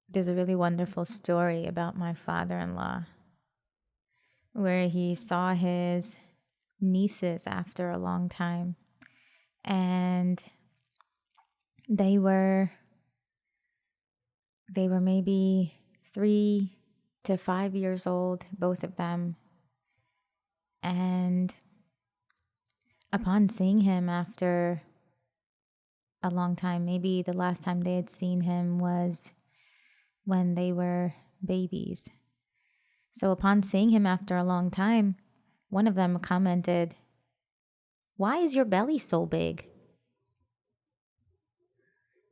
There's a really wonderful story about my father in law where he saw his nieces after a long time. And they were they were maybe 3 to 5 years old, both of them. And upon seeing him after a long time, maybe the last time they had seen him was when they were babies. So upon seeing him after a long time, one of them commented, "Why is your belly so big?"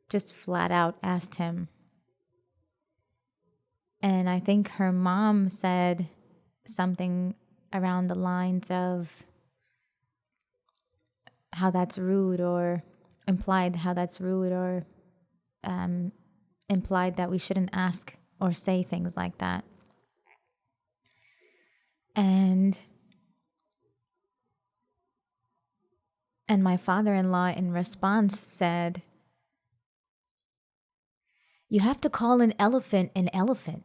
Just flat out asked him. And I think her mom said something around the lines of how that's rude, or implied how that's rude, or um, implied that we shouldn't ask or say things like that. And my father-in-law in response said, "You have to call an elephant an elephant."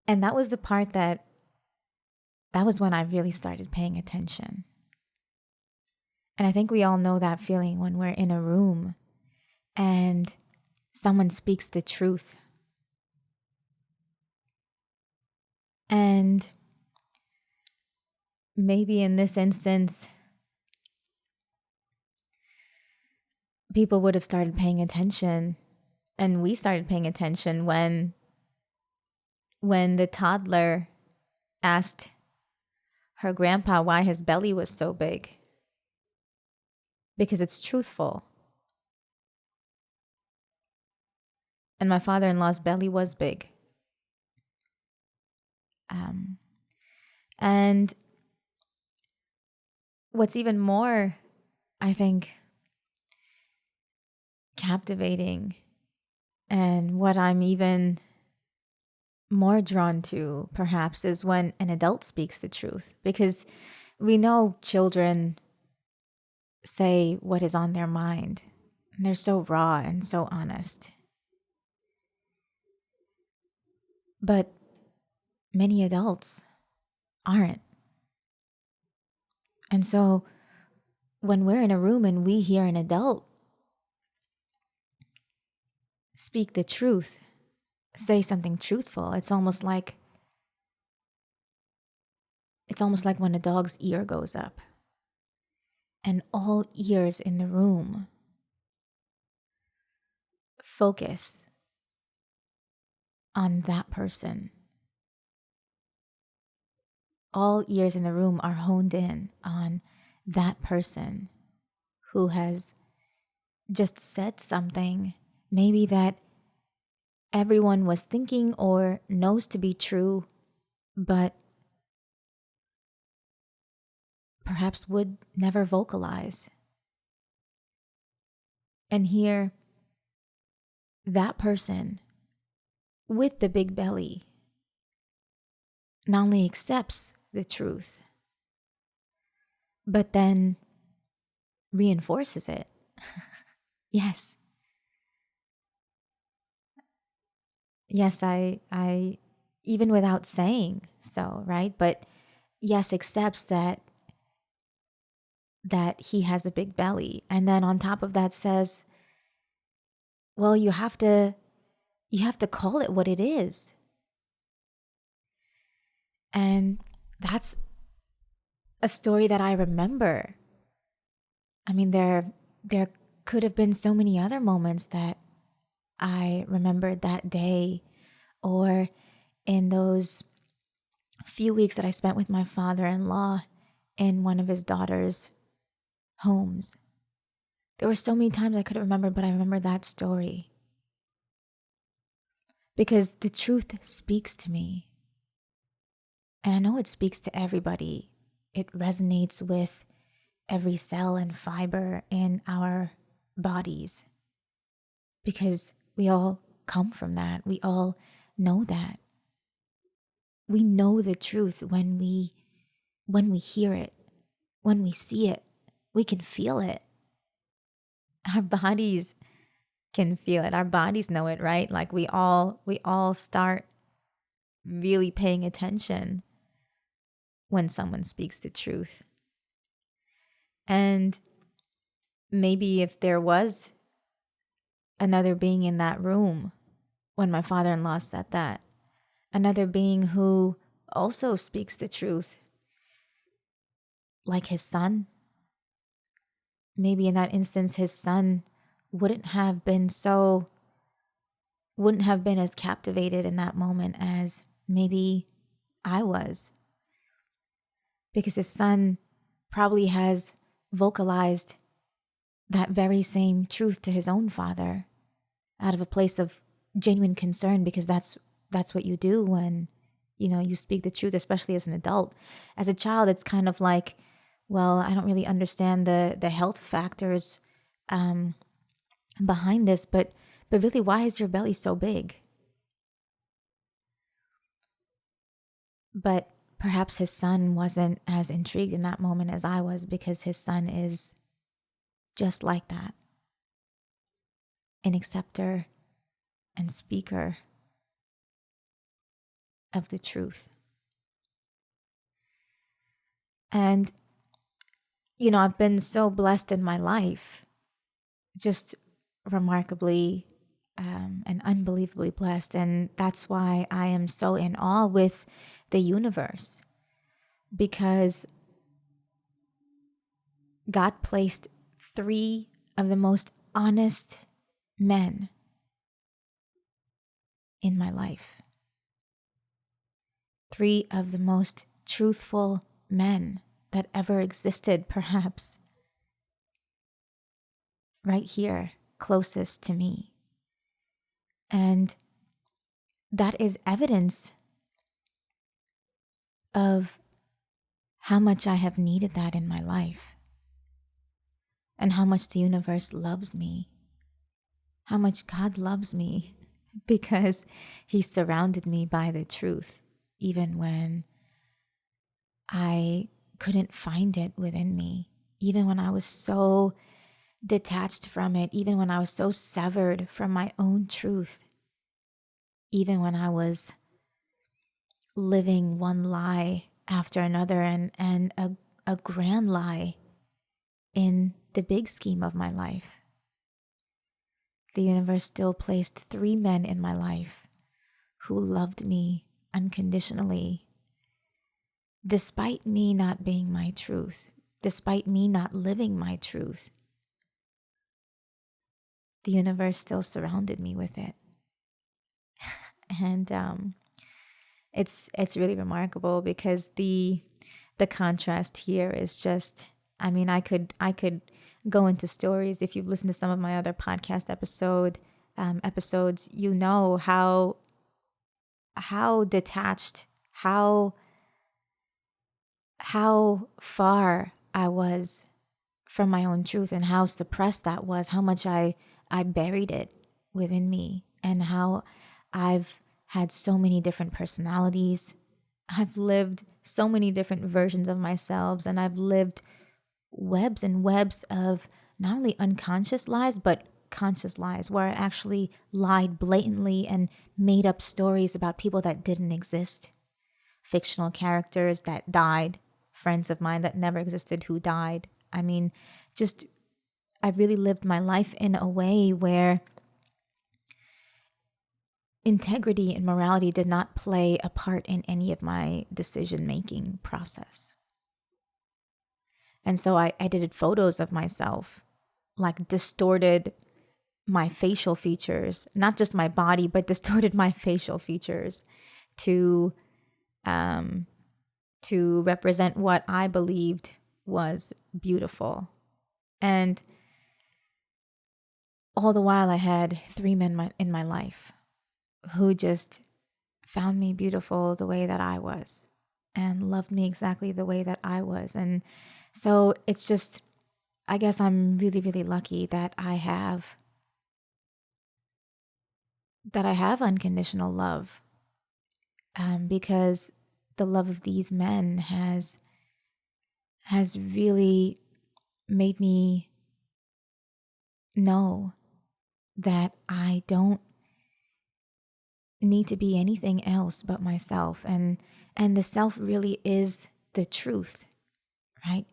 And that was the part that was when I really started paying attention. And I think we all know that feeling when we're in a room and someone speaks the truth. And maybe in this instance, people would have started paying attention, and we started paying attention when the toddler asked her grandpa why his belly was so big, because it's truthful. And my father-in-law's belly was big. Um, and what's even more, I think, captivating, and what I'm even more drawn to, perhaps, is when an adult speaks the truth. Because we know children say what is on their mind, and they're so raw and so honest. But many adults aren't. And so when we're in a room and we hear an adult speak the truth, say something truthful, it's almost like when a dog's ear goes up and all ears in the room focus on that person. All ears in the room are honed in on that person who has just said something, maybe that everyone was thinking or knows to be true, but perhaps would never vocalize. And here, that person with the big belly not only accepts the truth, but then reinforces it. Yes. Yes, I even without saying so, right? But yes, accepts that he has a big belly, and then on top of that says, well, you have to call it what it is. And that's a story that I remember. I mean, there could have been so many other moments that I remembered that day, or in those few weeks that I spent with my father-in-law in one of his daughter's homes. There were so many times I could have remembered, but I remember that story because the truth speaks to me. And I know it speaks to everybody. It resonates with every cell and fiber in our bodies because we all come from that. We all know that. We know the truth when we hear it, when we see it. We can feel it. Our bodies can feel it. Our bodies know it, right? Like we all start really paying attention when someone speaks the truth. And maybe if there was another being in that room when my father-in-law said that, another being who also speaks the truth, like his son, maybe in that instance, his son wouldn't have been as captivated in that moment as maybe I was, because his son probably has vocalized that very same truth to his own father out of a place of genuine concern, because that's what you do when you speak the truth, especially as an adult. As a child, it's kind of like, well, I don't really understand the health factors behind this, but really, why is your belly so big? But perhaps his son wasn't as intrigued in that moment as I was, because his son is just like that, an acceptor and speaker of the truth. And, I've been so blessed in my life, just remarkably and unbelievably blessed. And that's why I am so in awe with the universe, because God placed 3 of the most honest men in my life. 3 of the most truthful men that ever existed, perhaps, right here, closest to me. And that is evidence of how much I have needed that in my life, and how much the universe loves me, how much God loves me, because He surrounded me by the truth, even when I couldn't find it within me, even when I was so detached from it, even when I was so severed from my own truth, even when I was living one lie after another, and a grand lie in the big scheme of my life. The universe still placed 3 men in my life who loved me unconditionally, despite me not being my truth, despite me not living my truth. The universe still surrounded me with it. And it's really remarkable, because the contrast here is just, I mean, I could go into stories. If you've listened to some of my other podcast episodes, you know how detached, how far I was from my own truth, and how suppressed that was, how much I buried it within me, and how I've had so many different personalities. I've lived so many different versions of myself, and I've lived webs and webs of not only unconscious lies, but conscious lies, where I actually lied blatantly and made up stories about people that didn't exist, fictional characters that died, friends of mine that never existed who died. I mean, just, I really lived my life in a way where integrity and morality did not play a part in any of my decision-making process. And so I edited photos of myself, like distorted my facial features, not just my body, but distorted my facial features to represent what I believed was beautiful. And all the while I had 3 men in my life who just found me beautiful the way that I was, and loved me exactly the way that I was. And so it's just, I guess I'm really, really lucky that I have unconditional love, because the love of these men has really made me know that I don't need to be anything else but myself. And the self really is the truth, right?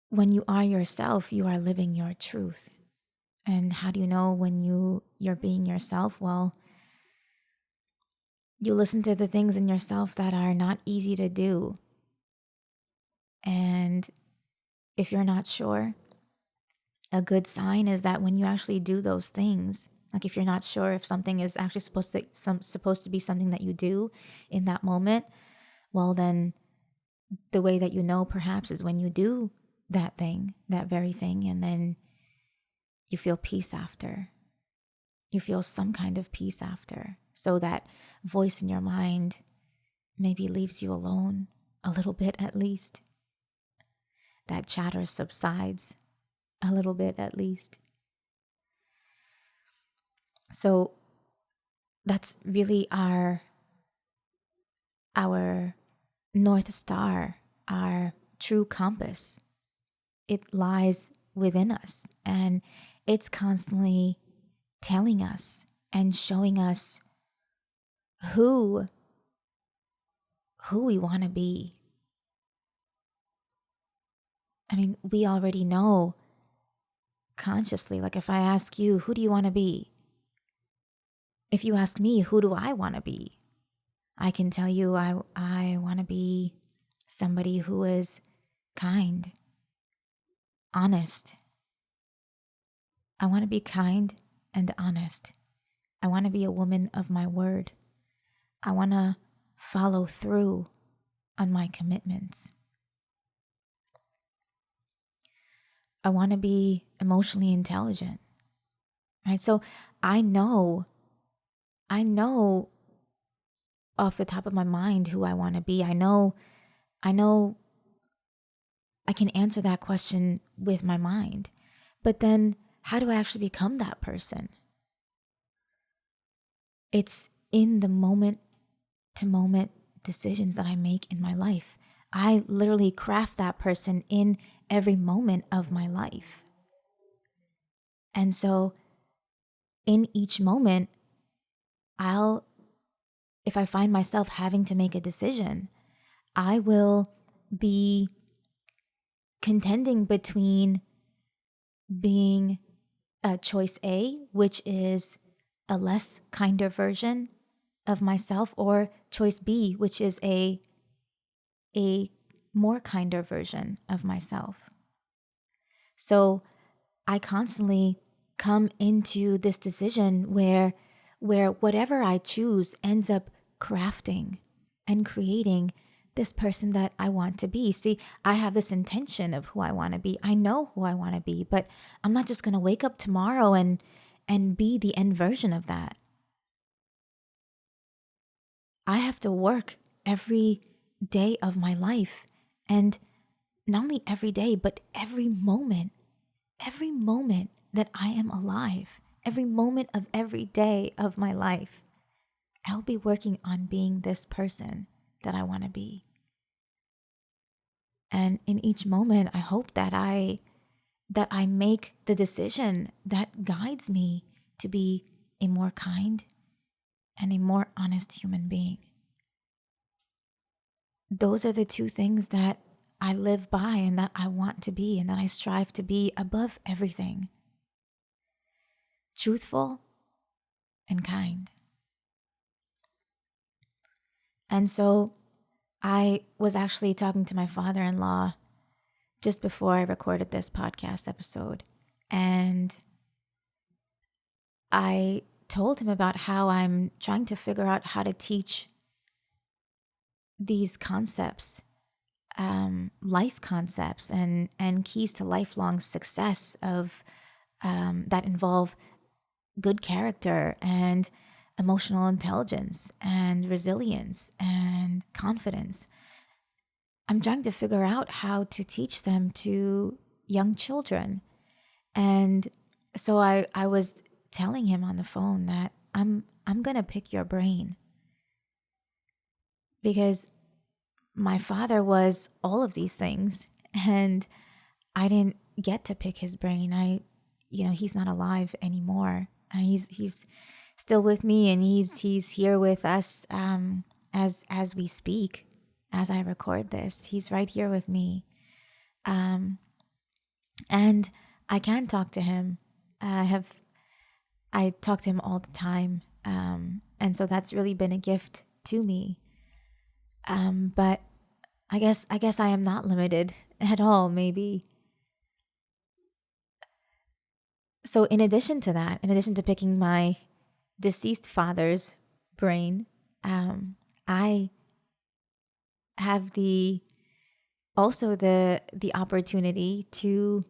When you are yourself, you are living your truth. And how do you know when you're being yourself? Well, you listen to the things in yourself that are not easy to do. And if you're not sure, a good sign is that when you actually do those things, like if you're not sure if something is actually supposed to be something that you do in that moment, well then the way that you know perhaps is when you do that thing, that very thing, and then you feel peace after. You feel some kind of peace after. So that voice in your mind maybe leaves you alone a little bit at least. That chatter subsides a little bit at least. So that's really our North Star, our true compass. It lies within us, and it's constantly telling us and showing us who we want to be. I mean, we already know consciously. Like if I ask you, who do you want to be? If you ask me, who do I want to be? I can tell you I want to be somebody who is kind, honest. I want to be kind and honest. I want to be a woman of my word. I want to follow through on my commitments. I want to be emotionally intelligent. Right? So I know off the top of my mind who I want to be. I know I can answer that question with my mind. But then how do I actually become that person? It's in the moment to moment decisions that I make in my life. I literally craft that person in every moment of my life. And so in each moment, if I find myself having to make a decision, I will be contending between being choice A, which is a less kinder version of myself, or choice B, which is a more kinder version of myself. So I constantly come into this decision where whatever I choose ends up crafting and creating this person that I want to be. See, I have this intention of who I want to be. I know who I want to be, but I'm not just going to wake up tomorrow and be the end version of that. I have to work every day of my life, and not only every day, but every moment that I am alive, every moment of every day of my life, I'll be working on being this person that I want to be. And in each moment, I hope that I make the decision that guides me to be a more kind and a more honest human being. Those are the two things that I live by and that I want to be and that I strive to be above everything. Truthful and kind. And so I was actually talking to my father-in-law just before I recorded this podcast episode. And I told him about how I'm trying to figure out how to teach these concepts, life concepts and keys to lifelong success of that involve good character and emotional intelligence and resilience and confidence. I'm trying to figure out how to teach them to young children. And so I was telling him on the phone that I'm going to pick your brain, because my father was all of these things and I didn't get to pick his brain. he's not alive anymore. He's still with me, and he's here with us, as we speak, as I record this. He's right here with me. Um, and I can talk to him. I talk to him all the time. And so that's really been a gift to me. But I guess I am not limited at all, maybe. So in addition to that, in addition to picking my deceased father's brain, I have the opportunity to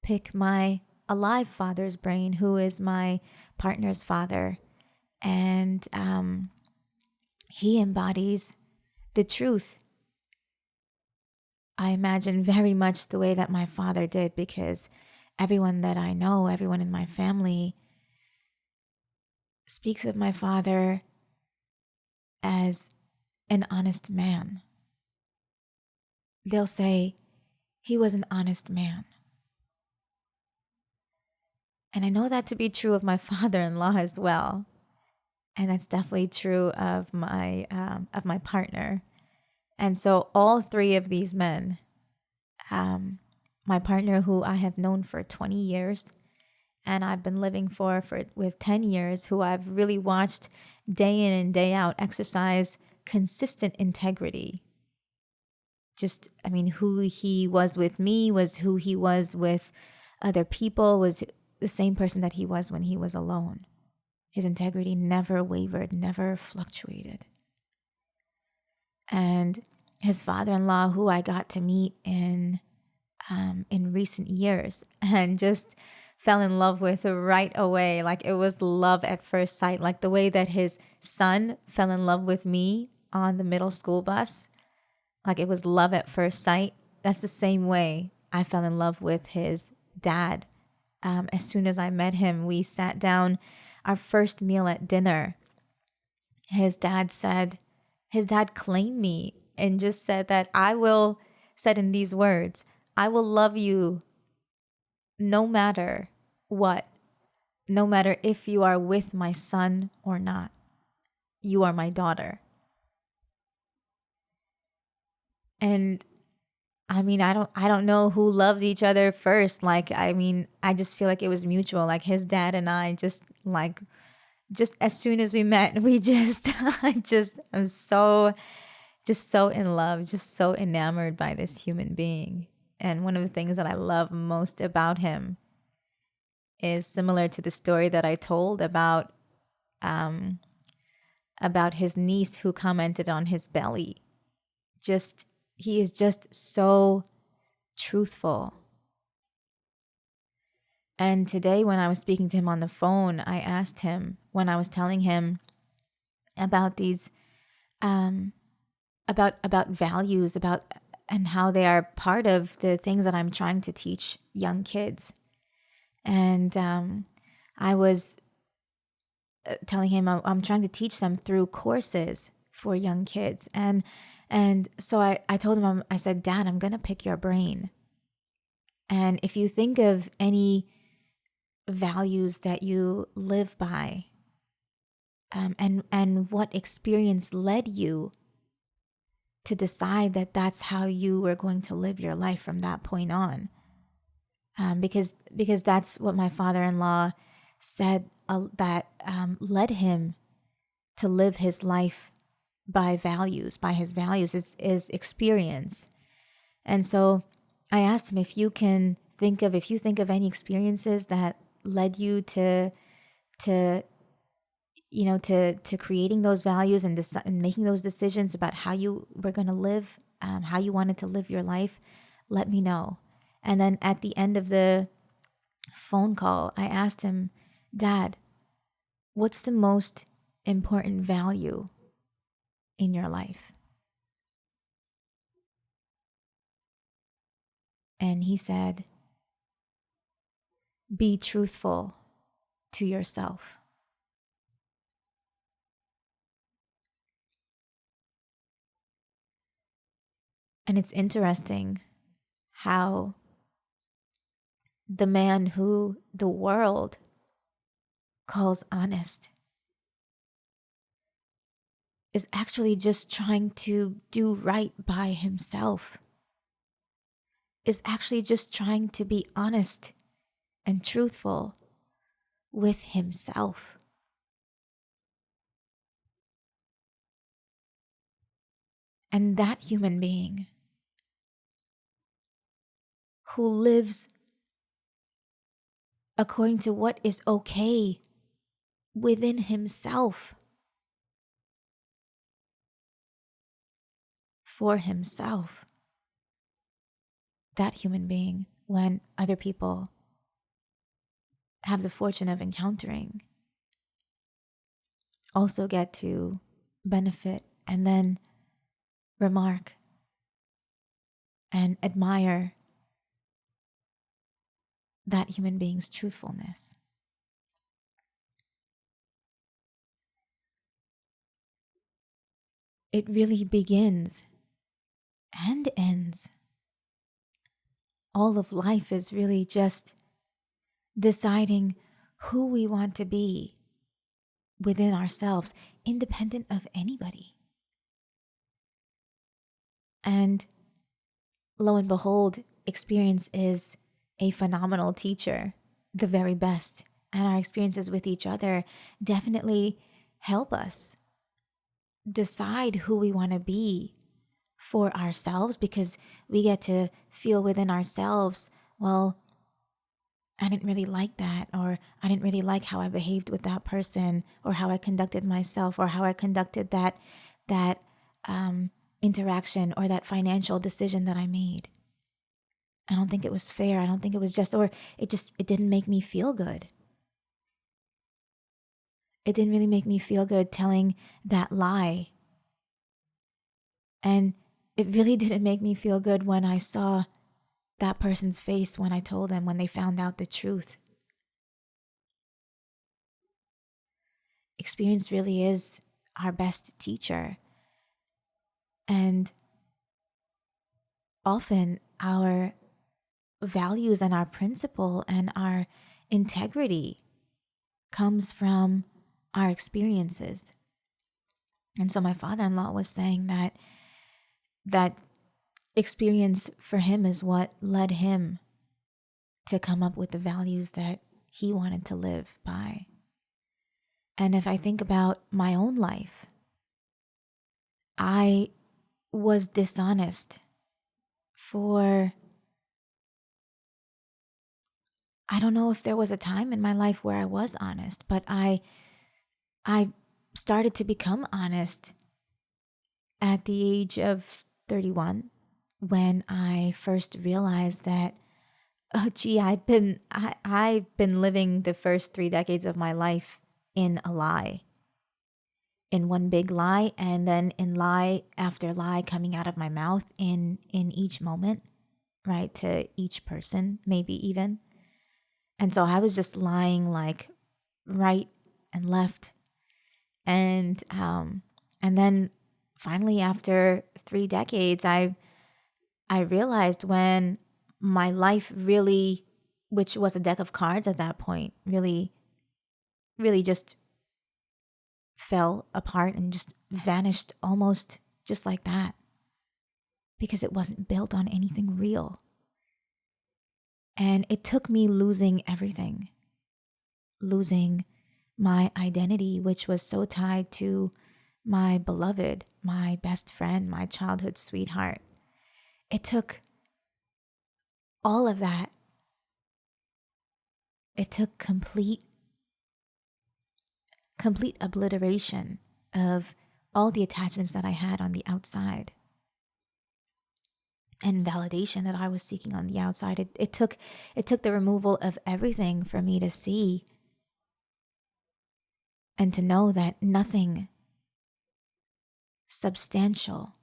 pick my alive father's brain, who is my partner's father. And he embodies the truth, I imagine, very much the way that my father did, because everyone that I know, everyone in my family, speaks of my father as an honest man. They'll say, he was an honest man. And I know that to be true of my father-in-law as well. And that's definitely true of my partner. And so all three of these men, my partner, who I have known for 20 years, and I've been living with 10 years, who I've really watched day in and day out exercise consistent integrity. Who he was with me was who he was with other people, was the same person that he was when he was alone. His integrity never wavered, never fluctuated. And his father-in-law, who I got to meet in recent years, and just fell in love with right away. Like, it was love at first sight. Like the way that his son fell in love with me on the middle school bus. Like, it was love at first sight. That's the same way I fell in love with his dad. As soon as I met him, we sat down. Our first meal at dinner, his dad claimed me and just said that said in these words, I will love you no matter what, no matter if you are with my son or not. You are my daughter. And I don't know who loved each other first. I just feel like it was mutual. Like, his dad and I just as soon as we met, I'm so in love, just so enamored by this human being. And one of the things that I love most about him is similar to the story that I told about his niece who commented on his belly. He is just so truthful. And today, when I was speaking to him on the phone, I asked him, when I was telling him about these, about values, and how they are part of the things that I'm trying to teach young kids. And I was telling him I'm trying to teach them through courses for young kids. And so I told him, I said, Dad, I'm going to pick your brain. And if you think of any values that you live by, and what experience led you to decide that that's how you were going to live your life from that point on. Because that's what my father-in-law said, that led him to live his life by his values, is experience. And so I asked him, if you think of any experiences that led you to creating those values and making those decisions about how you were going to live, how you wanted to live your life, let me know. And then at the end of the phone call, I asked him, Dad, what's the most important value in your life? And he said, be truthful to yourself. And it's interesting how the man who the world calls honest is actually just trying to do right by himself, is actually just trying to be honest and truthful with himself. And that human being who lives according to what is okay within himself, for himself, that human being, when other people have the fortune of encountering, also get to benefit and then remark and admire that human being's truthfulness. It really begins and ends. All of life is really just deciding who we want to be within ourselves, independent of anybody. And lo and behold, experience is a phenomenal teacher, the very best. And our experiences with each other definitely help us decide who we want to be for ourselves, because we get to feel within ourselves, well, I didn't really like that, or I didn't really like how I behaved with that person, or how I conducted myself, or how I conducted that interaction, or that financial decision that I made. I don't think it was fair. I don't think it was just, or it didn't make me feel good. It didn't really make me feel good telling that lie. And it really didn't make me feel good when I saw that person's face when I told them, when they found out the truth. Experience really is our best teacher. And often our values and our principle and our integrity comes from our experiences. And so my father-in-law was saying that experience for him is what led him to come up with the values that he wanted to live by. And if I think about my own life, I was dishonest for, I don't know if there was a time in my life where I was honest, but I started to become honest at the age of 31, when I first realized that, oh gee, I've been living the first 3 decades of my life in a lie, in one big lie, and then in lie after lie coming out of my mouth in each moment, right, to each person, maybe even. And so I was just lying like right and left. And then finally, after 3 decades, I realized, when my life really, which was a deck of cards at that point, really just fell apart and just vanished almost just like that, because it wasn't built on anything real. And it took me losing everything, losing my identity, which was so tied to my beloved, my best friend, my childhood sweetheart. It took all of that. It took complete obliteration of all the attachments that I had on the outside, and validation that I was seeking on the outside. It took the removal of everything for me to see and to know that nothing substantial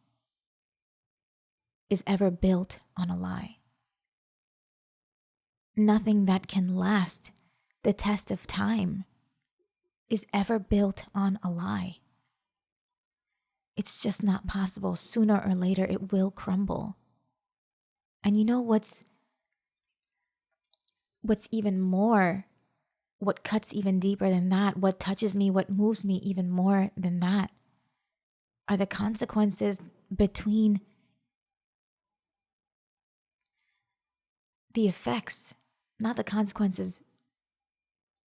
is ever built on a lie. Nothing that can last the test of time is ever built on a lie. It's just not possible. Sooner or later, it will crumble. And you know what's even more, what cuts even deeper than that, what touches me, what moves me even more than that, are the consequences between the effects, not the consequences,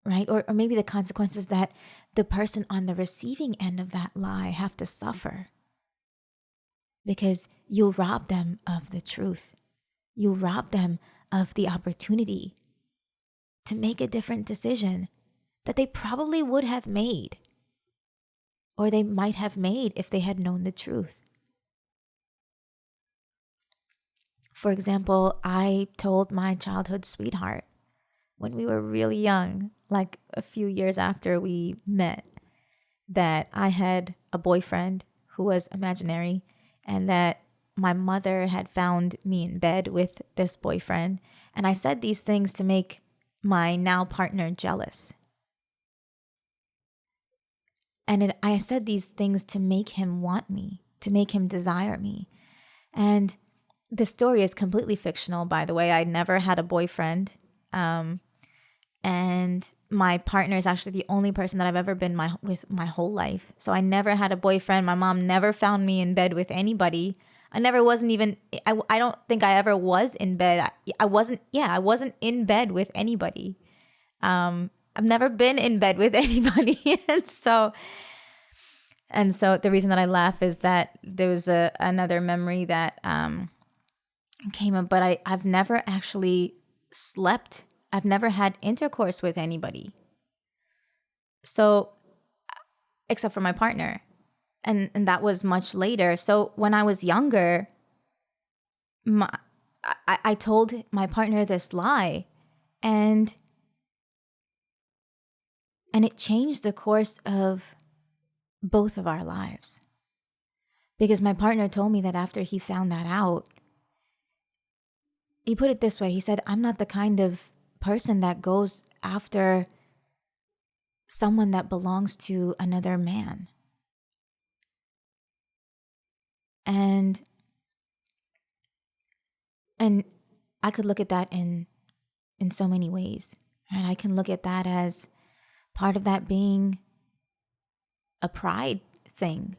right? Or maybe the consequences that the person on the receiving end of that lie have to suffer because you rob them of the truth. You rob them of the opportunity to make a different decision that they probably would have made, or they might have made if they had known the truth. For example, I told my childhood sweetheart when we were really young, like a few years after we met, that I had a boyfriend who was imaginary and that my mother had found me in bed with this boyfriend. And I said these things to make my now partner jealous. And I said these things to make him want me, to make him desire me. And the story is completely fictional, by the way. I never had a boyfriend. And my partner is actually the only person that I've ever been with my whole life. So I never had a boyfriend. My mom never found me in bed with anybody. I never wasn't even, I don't think I ever was in bed. I wasn't in bed with anybody. I've never been in bed with anybody. And so the reason that I laugh is that there was another memory that came up, but I've never actually slept. I've never had intercourse with anybody. So, except for my partner. And that was much later. So when I was younger, I told my partner this lie, and it changed the course of both of our lives. Because my partner told me that after he found that out, he put it this way. He said, I'm not the kind of person that goes after someone that belongs to another man. And I could look at that in so many ways. And I can look at that as part of that being a pride thing,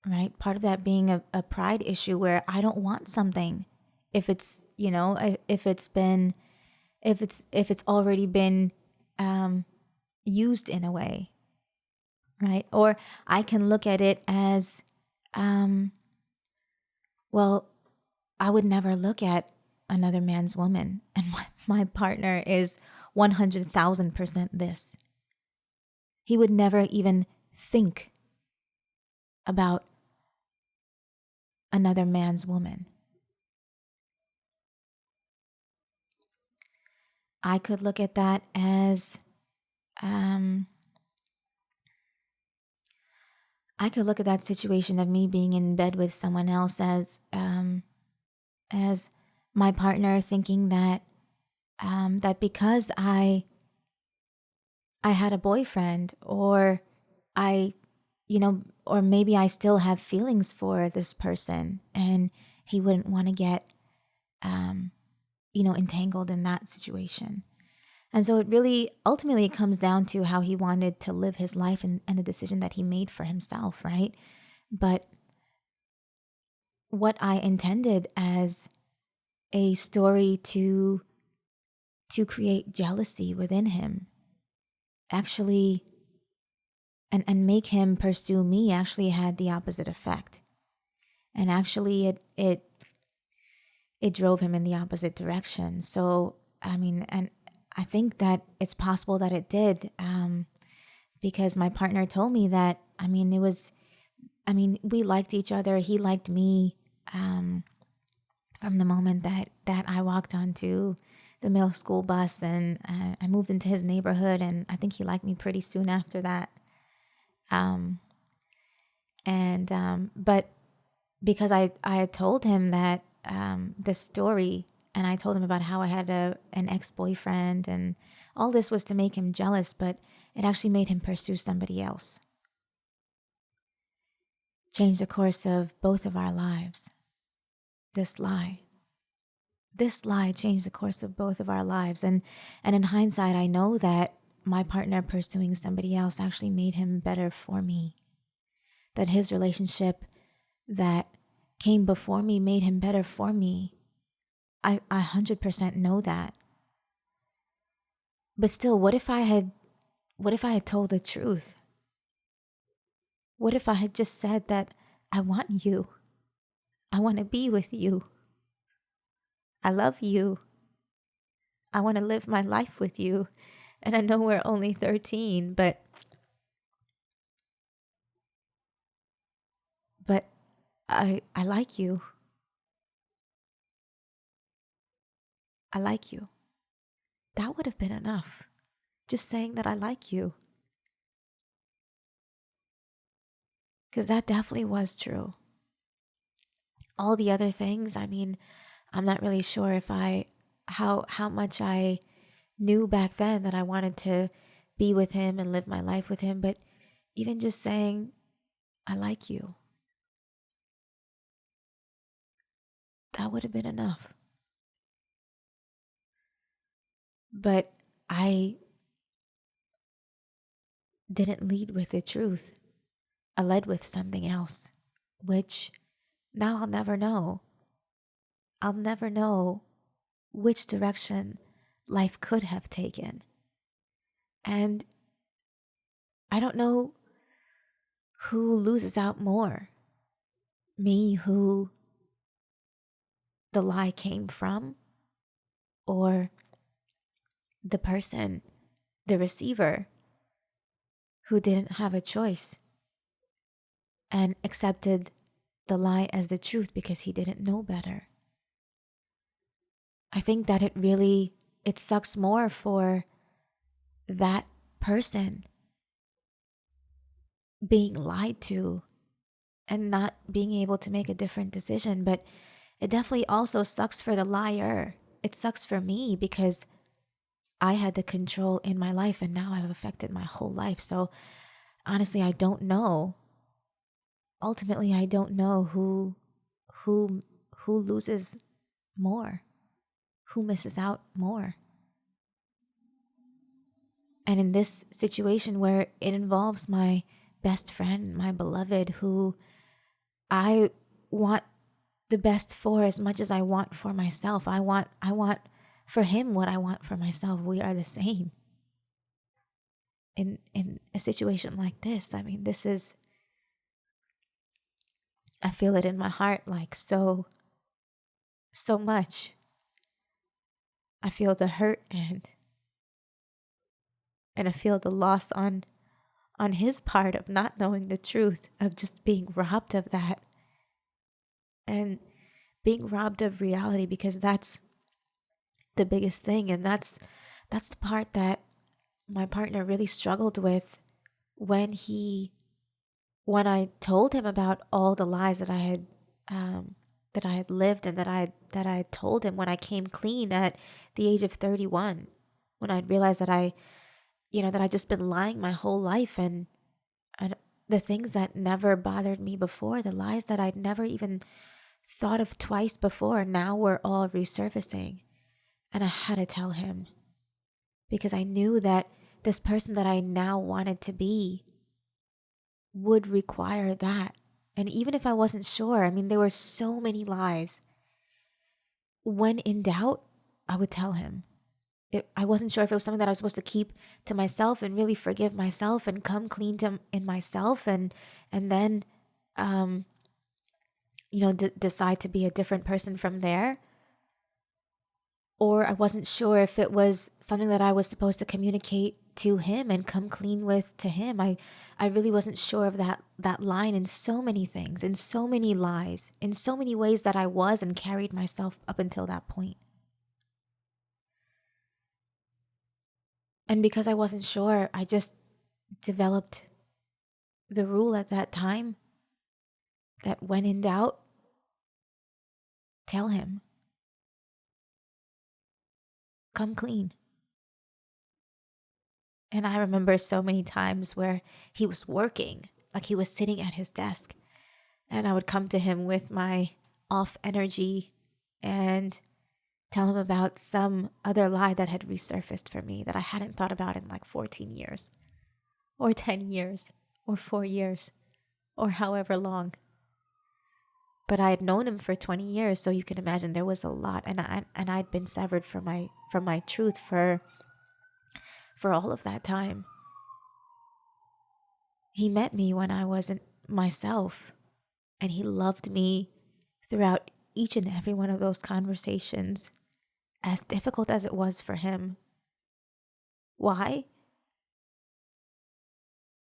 right? Part of that being a pride issue where I don't want something if it's, if it's already been used in a way, right? Or I can look at it as, well, I would never look at another man's woman, and my partner is 100,000% this. He would never even think about another man's woman. I could look at that as, I could look at that situation of me being in bed with someone else as my partner thinking that that because I had a boyfriend, or or maybe I still have feelings for this person, and he wouldn't want to get entangled in that situation. And so it really ultimately comes down to how he wanted to live his life, and the decision that he made for himself, right? But what I intended as a story to create jealousy within him actually, and make him pursue me, actually had the opposite effect. And actually it drove him in the opposite direction. So, and I think that it's possible that it did, because my partner told me that, we liked each other. He liked me from the moment that I walked onto the middle school bus, and I moved into his neighborhood, and I think he liked me pretty soon after that. But because I had told him that this story, and I told him about how I had an ex-boyfriend, and all this was to make him jealous, but it actually made him pursue somebody else. Changed the course of both of our lives. This lie. this lie changed the course of both of our lives. And in hindsight, I know that my partner pursuing somebody else actually made him better for me. That his relationship that came before me made him better for me. I 100% know that. But still, what if I had told the truth? What if I had just said that I want you? I want to be with you. I love you. I want to live my life with you. And I know we're only 13, but I like you. I like you. That would have been enough. Just saying that I like you. Cuz that definitely was true. All the other things, I mean, I'm not really sure if I how much I knew back then that I wanted to be with him and live my life with him, but even just saying I like you, that would have been enough. But I didn't lead with the truth. I led with something else, which now I'll never know. I'll never know which direction life could have taken. And I don't know who loses out more. Me, who the lie came from, or the person, the receiver, who didn't have a choice and accepted the lie as the truth because he didn't know better. I think that it sucks more for that person being lied to and not being able to make a different decision, but it definitely also sucks for the liar. It sucks for me because I had the control in my life and now I've affected my whole life. So honestly, I don't know. Ultimately, I don't know who who loses more, who misses out more. And in this situation where it involves my best friend, my beloved, who I want the best for as much as I want for myself. I want for him what I want for myself. We are the same. In a situation like this, I mean, this is I feel it in my heart like so much. I feel the hurt and I feel the loss on his part of not knowing the truth, of just being robbed of that and being robbed of reality, because that's the biggest thing, and that's the part that my partner really struggled with when I told him about all the lies that I had lived and that I had told him when I came clean at the age of 31, when I realized that that I just been lying my whole life, and the things that never bothered me before, the lies that I'd never even thought of twice before, now were all resurfacing. And I had to tell him because I knew that this person that I now wanted to be would require that. And even if I wasn't sure, I mean, there were so many lies. When in doubt, I would tell him. I wasn't sure if it was something that I was supposed to keep to myself and really forgive myself and come clean to in myself, and then decide to be a different person from there. Or I wasn't sure if it was something that I was supposed to communicate to him and come clean with to him. I really wasn't sure of that line in so many things, in so many lies, in so many ways that I was and carried myself up until that point. And because I wasn't sure, I just developed the rule at that time that when in doubt, tell him, come clean. And I remember so many times where he was working, like he was sitting at his desk, and I would come to him with my off energy and tell him about some other lie that had resurfaced for me that I hadn't thought about in like 14 years, or 10 years, or 4 years, or however long. But I had known him for 20 years, so you can imagine there was a lot, and I'd been severed from my truth for all of that time. He met me when I wasn't myself, and he loved me throughout each and every one of those conversations, as difficult as it was for him. Why?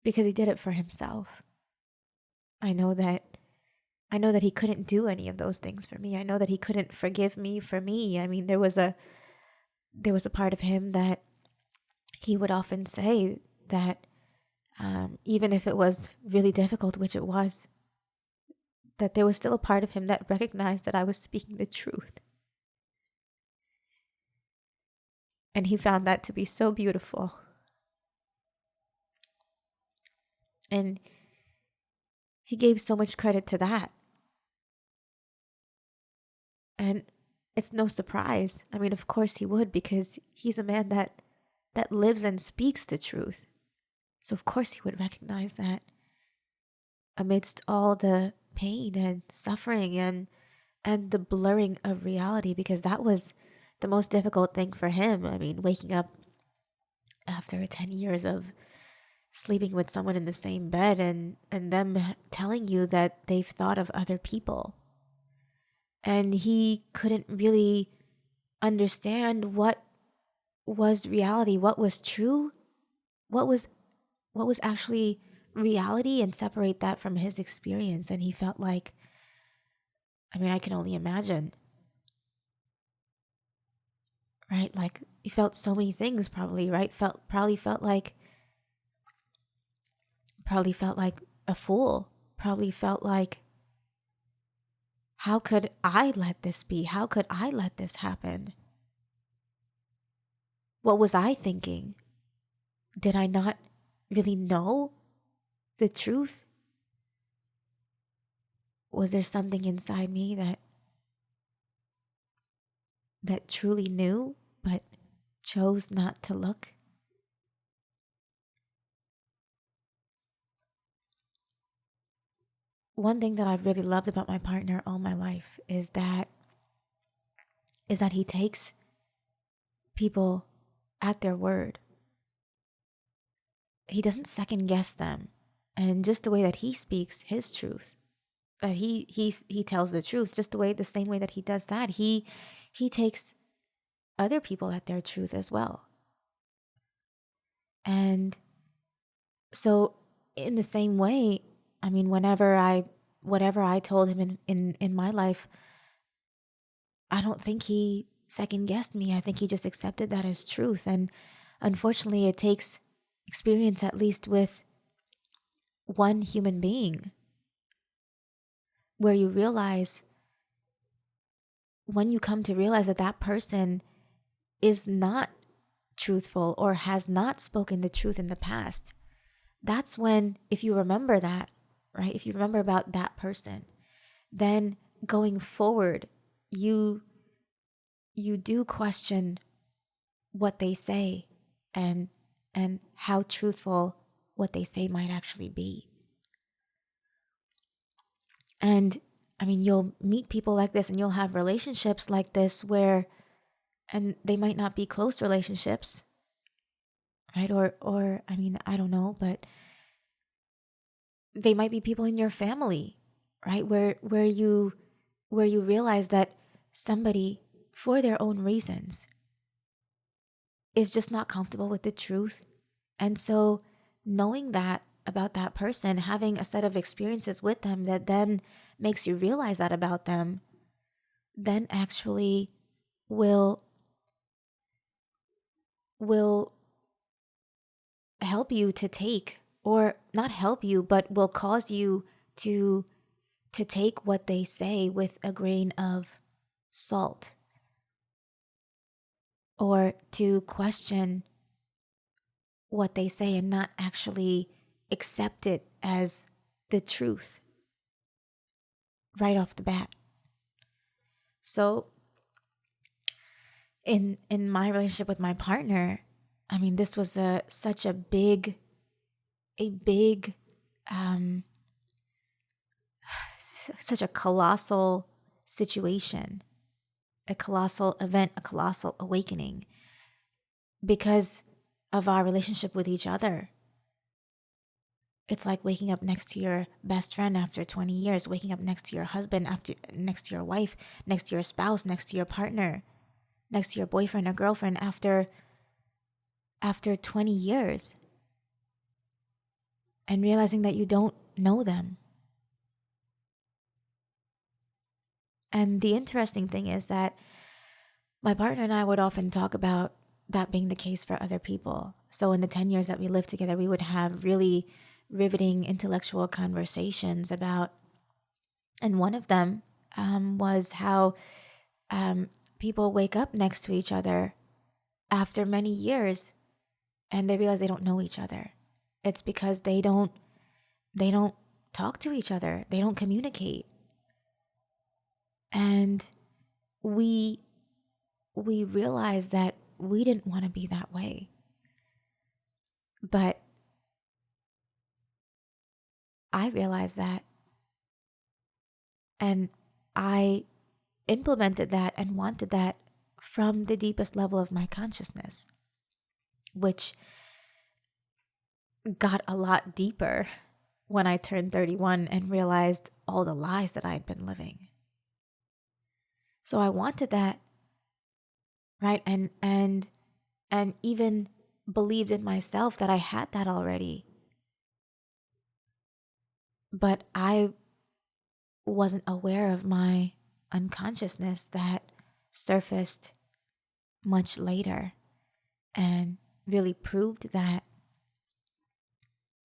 Because he did it for himself. I know that he couldn't do any of those things for me. I know that he couldn't forgive me for me. I mean, there was a part of him that he would often say that even if it was really difficult, which it was, that there was still a part of him that recognized that I was speaking the truth. And he found that to be so beautiful. And he gave so much credit to that. And it's no surprise. I mean, of course he would, because he's a man that lives and speaks the truth. So of course he would recognize that amidst all the pain and suffering and the blurring of reality, because that was the most difficult thing for him. I mean, waking up after 10 years of sleeping with someone in the same bed and them telling you that they've thought of other people. And he couldn't really understand what was reality, what was true, what was actually reality, and separate that from his experience. And he felt like, I mean, I can only imagine, right? Like he felt so many things probably, right? Probably felt like a fool. Probably felt like, how could I let this be? How could I let this happen? What was I thinking? Did I not really know the truth? Was there something inside me that truly knew but chose not to look? One thing that I've really loved about my partner all my life is that he takes people at their word. He doesn't second guess them. And just the way that he speaks his truth, that he tells the truth, just the same way that he does that, he takes other people at their truth as well. And so in the same way, I mean, whatever I told him in my life, I don't think he second guessed me. I think he just accepted that as truth. And unfortunately, it takes experience, at least with one human being, where you realize, when you come to realize that that person is not truthful or has not spoken the truth in the past, that's when, if you remember that, right? If you remember about that person, then going forward, you do question what they say and how truthful what they say might actually be. And I mean, you'll meet people like this and you'll have relationships like this where, and they might not be close relationships, right? Or I mean, I don't know, but they might be people in your family, right? Where you realize that somebody, for their own reasons, is just not comfortable with the truth. And so knowing that about that person, having a set of experiences with them that then makes you realize that about them, then actually will help you to take, or not help you, but will cause you to take what they say with a grain of salt, or to question what they say and not actually accept it as the truth right off the bat. So in my relationship with my partner, I mean, this was such a big um such a colossal situation, a colossal event, a colossal awakening because of our relationship with each other. It's like waking up next to your best friend after 20 years, waking up next to your husband, after next to your wife, next to your spouse, next to your partner, next to your boyfriend or girlfriend after 20 years, and realizing that you don't know them. And the interesting thing is that my partner and I would often talk about that being the case for other people. So in the 10 years that we lived together, we would have really riveting intellectual conversations about, and one of them was how um, people wake up next to each other after many years and they realize they don't know each other. It's because they don't talk to each other. They don't communicate. And we realized that we didn't want to be that way. But I realized that, and I implemented that and wanted that from the deepest level of my consciousness, which got a lot deeper when I turned 31 and realized all the lies that I'd been living. So I wanted that, right? And even believed in myself that I had that already. But I wasn't aware of my unconsciousness that surfaced much later and really proved that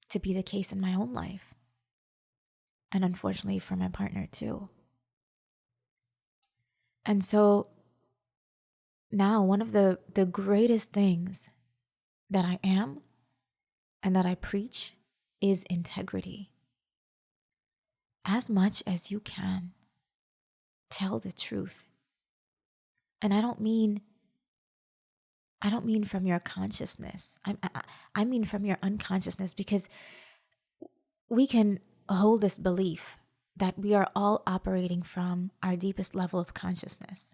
to be the case in my own life. And unfortunately for my partner too. And so now one of the greatest things that I am and that I preach is integrity. As much as you can, tell the truth. And I don't mean from your consciousness. I mean from your unconsciousness, because we can hold this belief that we are all operating from our deepest level of consciousness,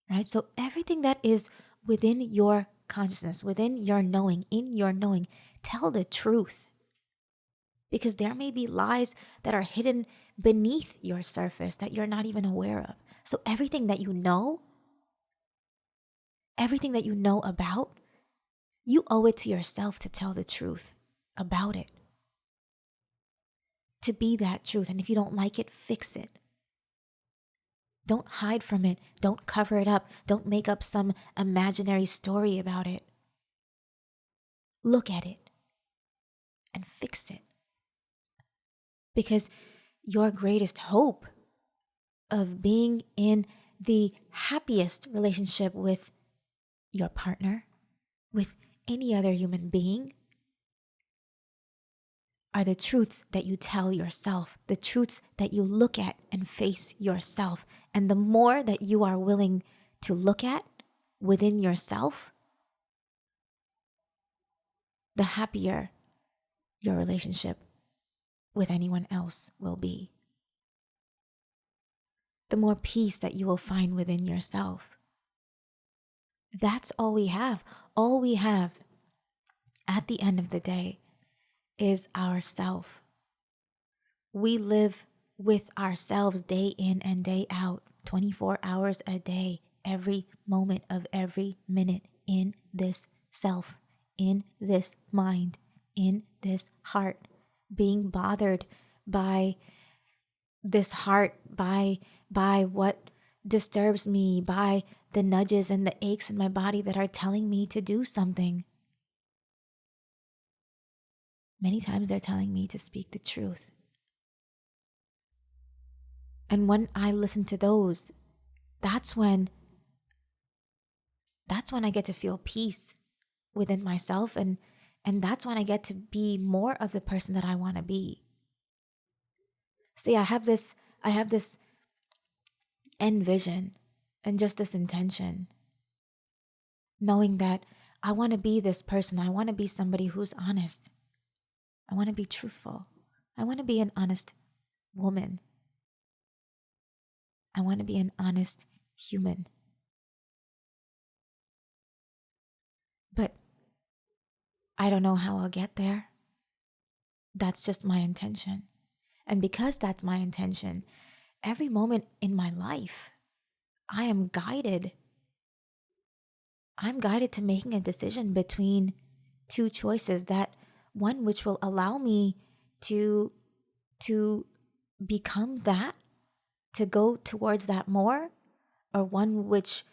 right? So everything that is within your consciousness, within your knowing, in your knowing, tell the truth. Because there may be lies that are hidden beneath your surface that you're not even aware of. So everything that you know about, you owe it to yourself to tell the truth about it. To be that truth. And if you don't like it, fix it. Don't hide from it. Don't cover it up. Don't make up some imaginary story about it. Look at it and fix it. Because your greatest hope of being in the happiest relationship with your partner, with any other human being, are the truths that you tell yourself, the truths that you look at and face yourself. And the more that you are willing to look at within yourself, the happier your relationship with anyone else will be. The more peace that you will find within yourself. That's all we have. All we have at the end of the day is ourself. We live with ourselves day in and day out, 24 hours a day, every moment of every minute, in this self, in this mind, in this heart, being bothered by this heart, by what disturbs me, by the nudges and the aches in my body that are telling me to do something. Many times they're telling me to speak the truth. And when I listen to those, that's when I get to feel peace within myself, and that's when I get to be more of the person that I want to be. See, I have this end vision and just this intention knowing that I want to be this person. I want to be somebody who's honest. I want to be truthful. I want to be an honest woman. I want to be an honest human. But I don't know how I'll get there. That's just my intention. And because that's my intention, every moment in my life, I am guided. I'm guided to making a decision between two choices, that one which will allow me to to become that, to go towards that more, or one which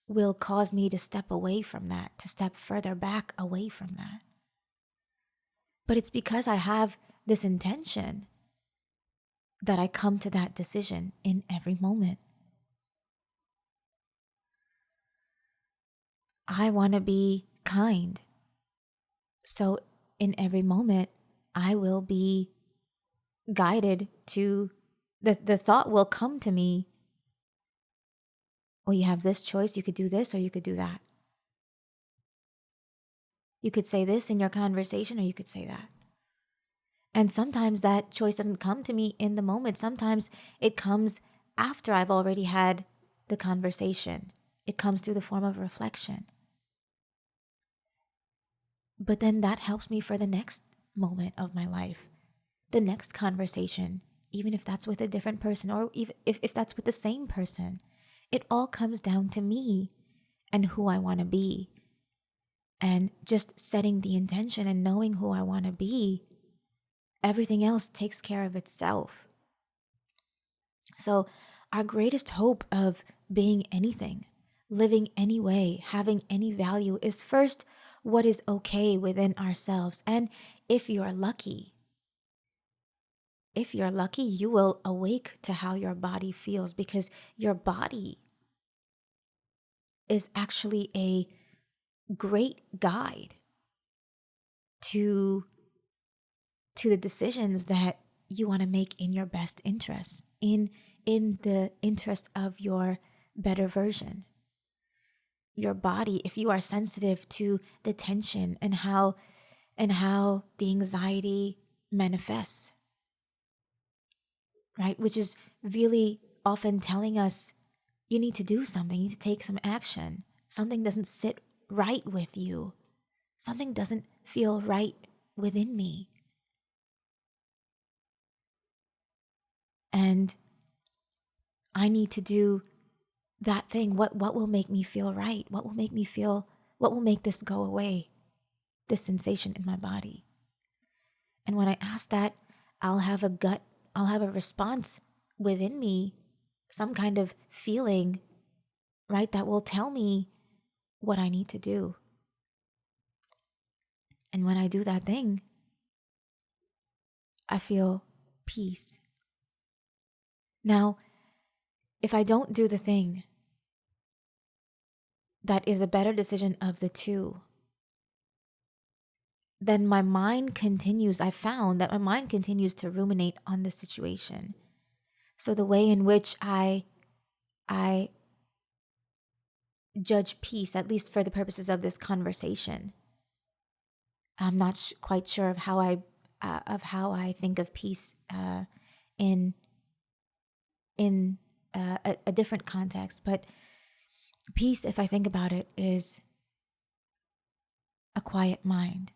will cause me to step away from that, to step further back away from that. But it's because I have this intention that I come to that decision in every moment. I want to be kind. So in every moment, I will be guided to the thought will come to me. Well, you have this choice. You could do this or you could do that. You could say this in your conversation or you could say that. And sometimes that choice doesn't come to me in the moment. Sometimes it comes after I've already had the conversation. It comes through the form of reflection. But then that helps me for the next moment of my life, the next conversation, even if that's with a different person or even if that's with the same person. It all comes down to me and who I want to be. And just setting the intention and knowing who I want to be, everything else takes care of itself. So, our greatest hope of being anything, living any way, having any value is first what is okay within ourselves. And if you're lucky, you will awake to how your body feels, because your body is actually a great guide to the decisions that you want to make in your best interests, in the interest of your better version. Your body, if you are sensitive to the tension and how the anxiety manifests, right? Which is really often telling us you need to do something, you need to take some action. Something doesn't sit right with you. Something doesn't feel right within me. And I need to do that thing. What will make me feel right? What will make this go away? This sensation in my body. And when I ask that, I'll have a response within me, some kind of feeling, right, that will tell me what I need to do. And when I do that thing, I feel peace. Now, if I don't do the thing that is a better decision of the two, then my mind continues, I found that my mind continues to ruminate on the situation. So the way in which I judge peace, at least for the purposes of this conversation, I'm not quite sure of how I think of peace in a different context. But peace, if I think about it, is a quiet mind.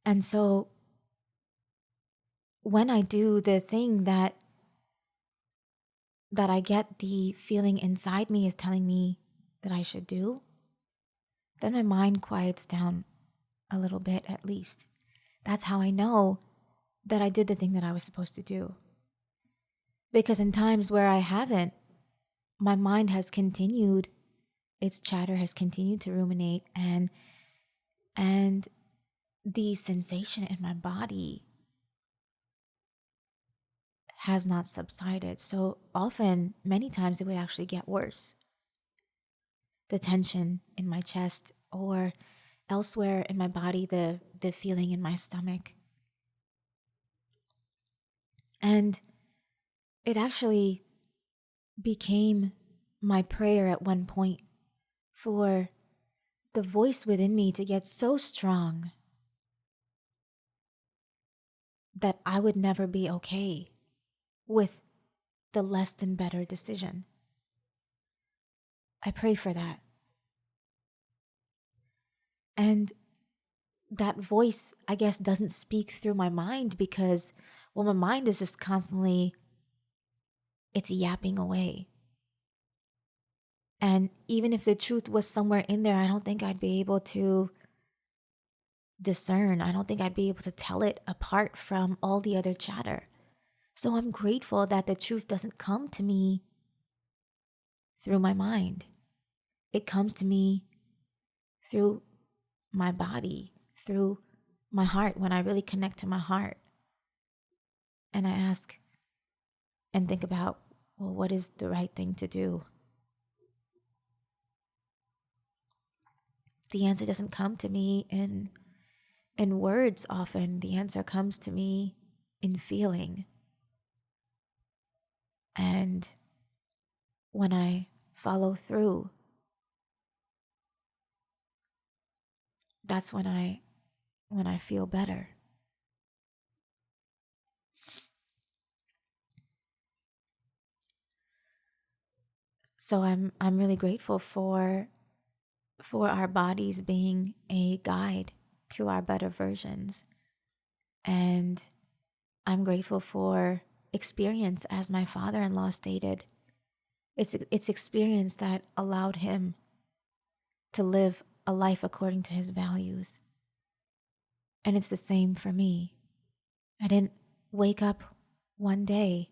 And so when I do the thing that I get the feeling inside me is telling me that I should do, then my mind quiets down a little bit at least. That's how I know that I did the thing that I was supposed to do. Because in times where I haven't, my mind has continued, its chatter has continued to ruminate, and the sensation in my body has not subsided. So often, many times, it would actually get worse. The tension in my chest or elsewhere in my body, the feeling in my stomach. And it actually became my prayer at one point for the voice within me to get so strong that I would never be okay with the less than better decision. I pray for that. And that voice, I guess, doesn't speak through my mind because, well, my mind is just constantly, it's yapping away. And even if the truth was somewhere in there, I don't think I'd be able to discern. I don't think I'd be able to tell it apart from all the other chatter. So I'm grateful that the truth doesn't come to me through my mind. It comes to me through my body, through my heart, when I really connect to my heart. And I ask and think about, well, what is the right thing to do? The answer doesn't come to me in words often. The answer comes to me in feeling. And when I follow through, that's when I feel better. So I'm really grateful for our bodies being a guide to our better versions. And I'm grateful for experience, as my father-in-law stated. It's experience that allowed him to live a life according to his values. And it's the same for me. I didn't wake up one day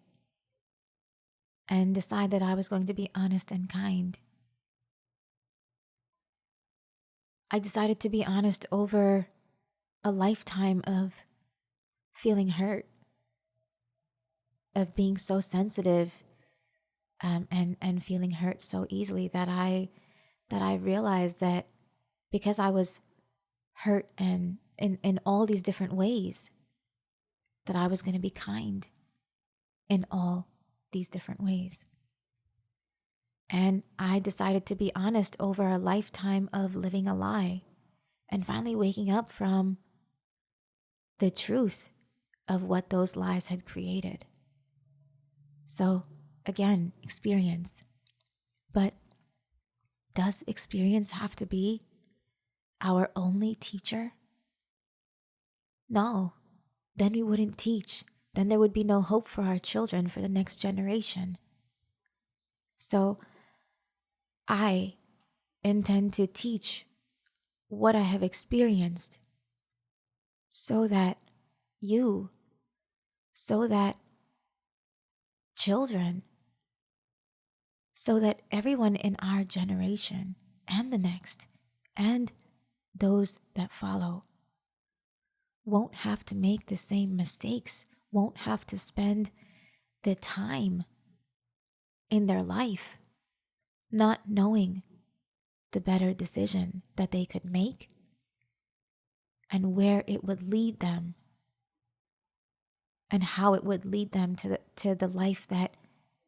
and decide that I was going to be honest and kind. I decided to be honest over a lifetime of feeling hurt, of being so sensitive, and feeling hurt so easily that I realized that because I was hurt and in all these different ways, that I was going to be kind in all these different ways. And I decided to be honest over a lifetime of living a lie and finally waking up from the truth of what those lies had created. So, again, experience. But does experience have to be our only teacher? No. Then we wouldn't teach. Then there would be no hope for our children, for the next generation. So, I intend to teach what I have experienced so that you, so that children, so that everyone in our generation and the next and those that follow won't have to make the same mistakes, won't have to spend the time in their life not knowing the better decision that they could make and where it would lead them and how it would lead them to the life that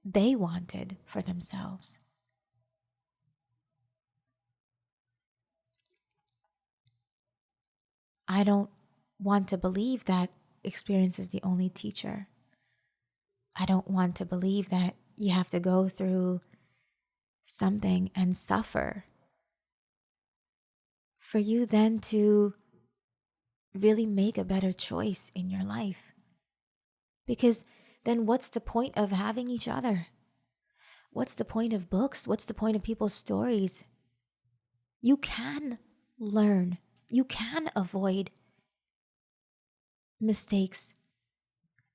they wanted for themselves. I don't want to believe that experience is the only teacher. I don't want to believe that you have to go through something and suffer for you then to really make a better choice in your life. Because then what's the point of having each other? What's the point of books? What's the point of people's stories? You can learn. You can avoid mistakes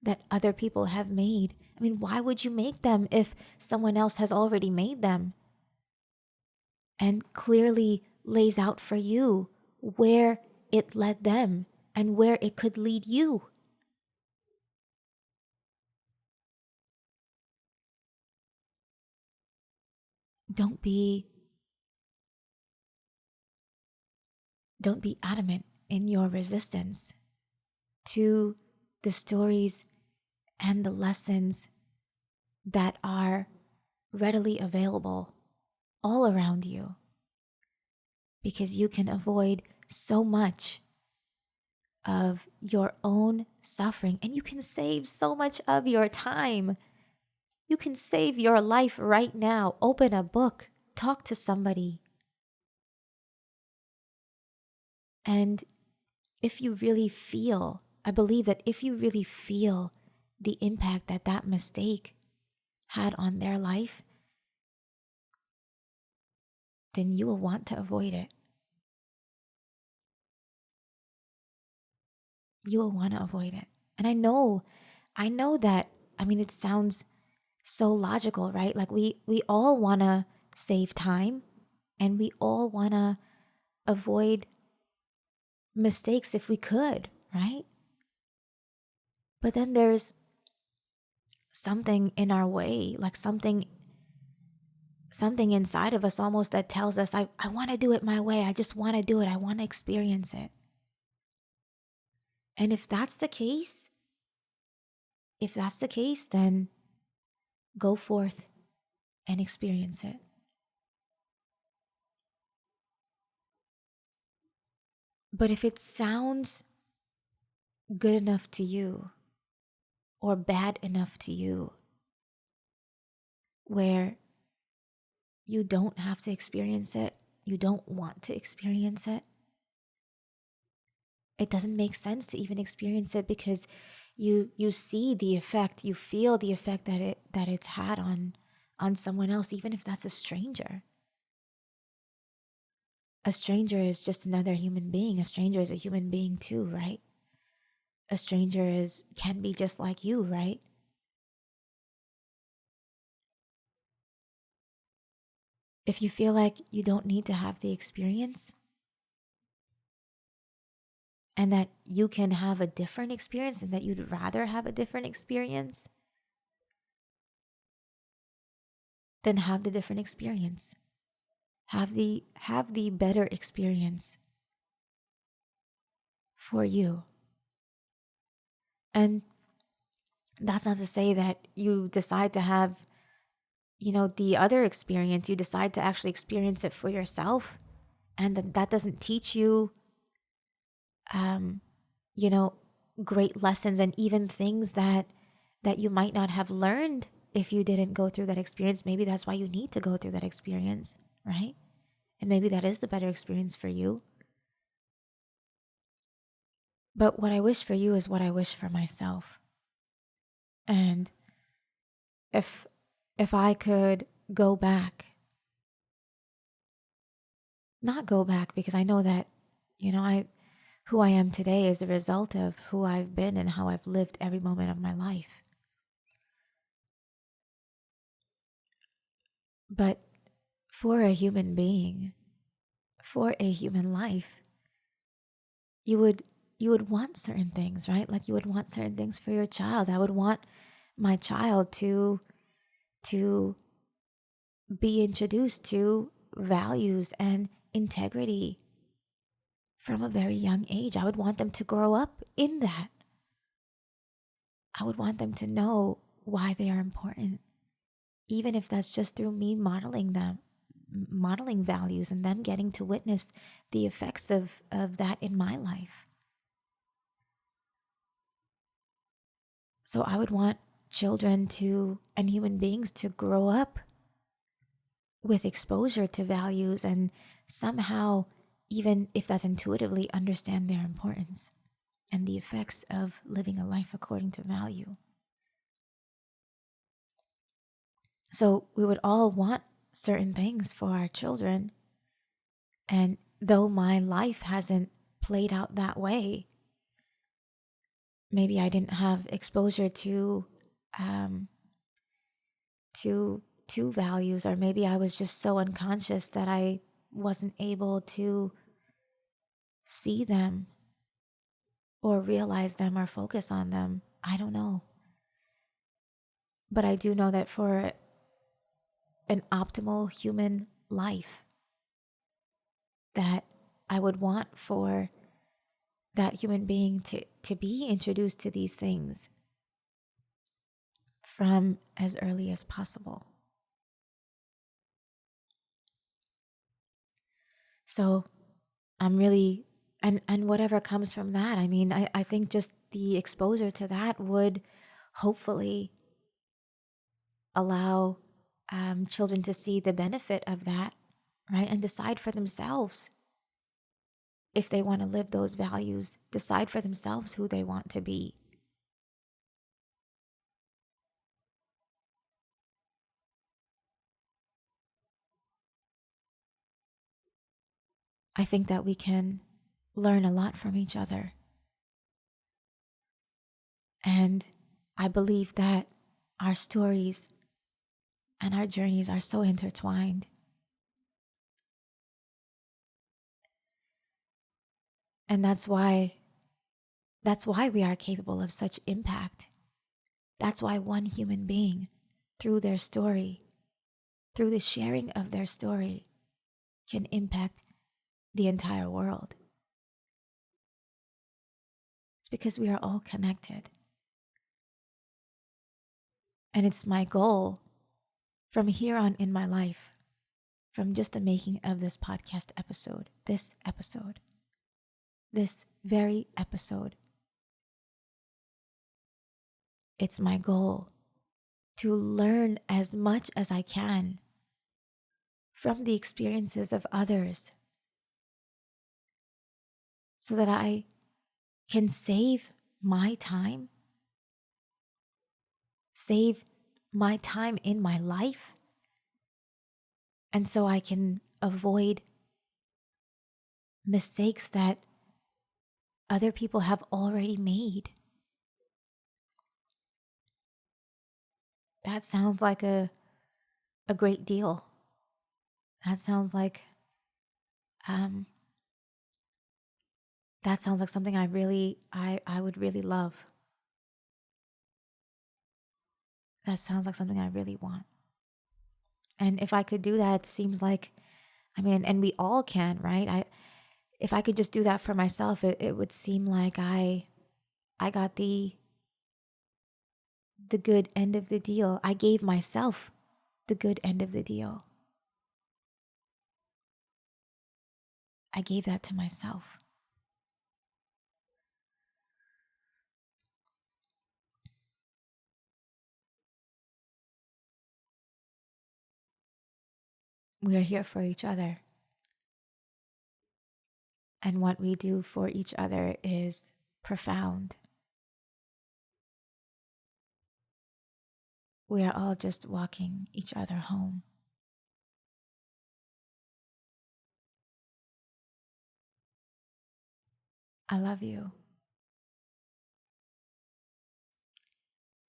that other people have made. I mean, why would you make them if someone else has already made them and clearly lays out for you where it led them and where it could lead you? Don't be adamant in your resistance to the stories and the lessons that are readily available all around you, because you can avoid so much of your own suffering, and you can save so much of your time. You can save your life right now. Open a book, talk to somebody. And if you really feel, I believe that if you really feel the impact that that mistake had on their life, then you will want to avoid it. You will want to avoid it. And I know that, I mean, it sounds so logical, right? Like we all want to save time, and we all want to avoid mistakes if we could, right? But then there's something in our way, like something inside of us almost that tells us, I want to do it my way. I just want to do it. I want to experience it. And if that's the case, then go forth and experience it. But if it sounds good enough to you or bad enough to you, where you don't have to experience it, you don't want to experience it, it doesn't make sense to even experience it, because you see the effect, you feel the effect that it's had on someone else, even if that's a stranger. A stranger is just another human being. A stranger is a human being too, right? A stranger is can be just like you, right? If you feel like you don't need to have the experience, and that you can have a different experience, and that you'd rather have a different experience, then have the different experience. Have the better experience for you. And that's not to say that you decide to have, the other experience, you decide to actually experience it for yourself, and that doesn't teach you, um, you know, great lessons, and even things that you might not have learned if you didn't go through that experience. Maybe that's why you need to go through that experience, right? And maybe that is the better experience for you. But what I wish for you is what I wish for myself. And if I could go back, not go back, because I know that, I who I am today is a result of who I've been and how I've lived every moment of my life. But for a human being, for a human life, you would want certain things, right? Like you would want certain things for your child. I would want my child to be introduced to values and integrity from a very young age. I would want them to grow up in that. I would want them to know why they are important, even if that's just through me modeling values, and them getting to witness the effects of that in my life. So I would want children to and human beings to grow up with exposure to values, and somehow, even if that's intuitively, understand their importance and the effects of living a life according to value. So we would all want certain things for our children. And though my life hasn't played out that way, maybe I didn't have exposure um to values, or maybe I was just so unconscious that I wasn't able to see them or realize them or focus on them. I don't know. But I do know that for an optimal human life, that I would want for that human being to be introduced to these things from as early as possible. So I'm really, and whatever comes from that, I mean, I think just the exposure to that would hopefully allow children to see the benefit of that, right? And decide for themselves if they want to live those values, decide for themselves who they want to be. I think that we can learn a lot from each other. And I believe that our stories and our journeys are so intertwined. And that's why we are capable of such impact. That's why one human being, through their story, through the sharing of their story, can impact the entire world. It's because we are all connected. And it's my goal from here on in my life, from just the making of this podcast episode, this very episode, it's my goal to learn as much as I can from the experiences of others so that I can save my time, save my time in my life, and so I can avoid mistakes that other people have already made. That sounds like a great deal. That sounds like um that sounds like something I would really love. That sounds like something I really want. And if I could do that, it seems like, I mean, and we all can, right? If I could just do that for myself, it would seem like I got the good end of the deal. I gave myself the good end of the deal. I gave that to myself. We are here for each other. And what we do for each other is profound. We are all just walking each other home. I love you.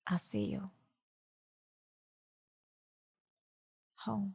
I'll see you home.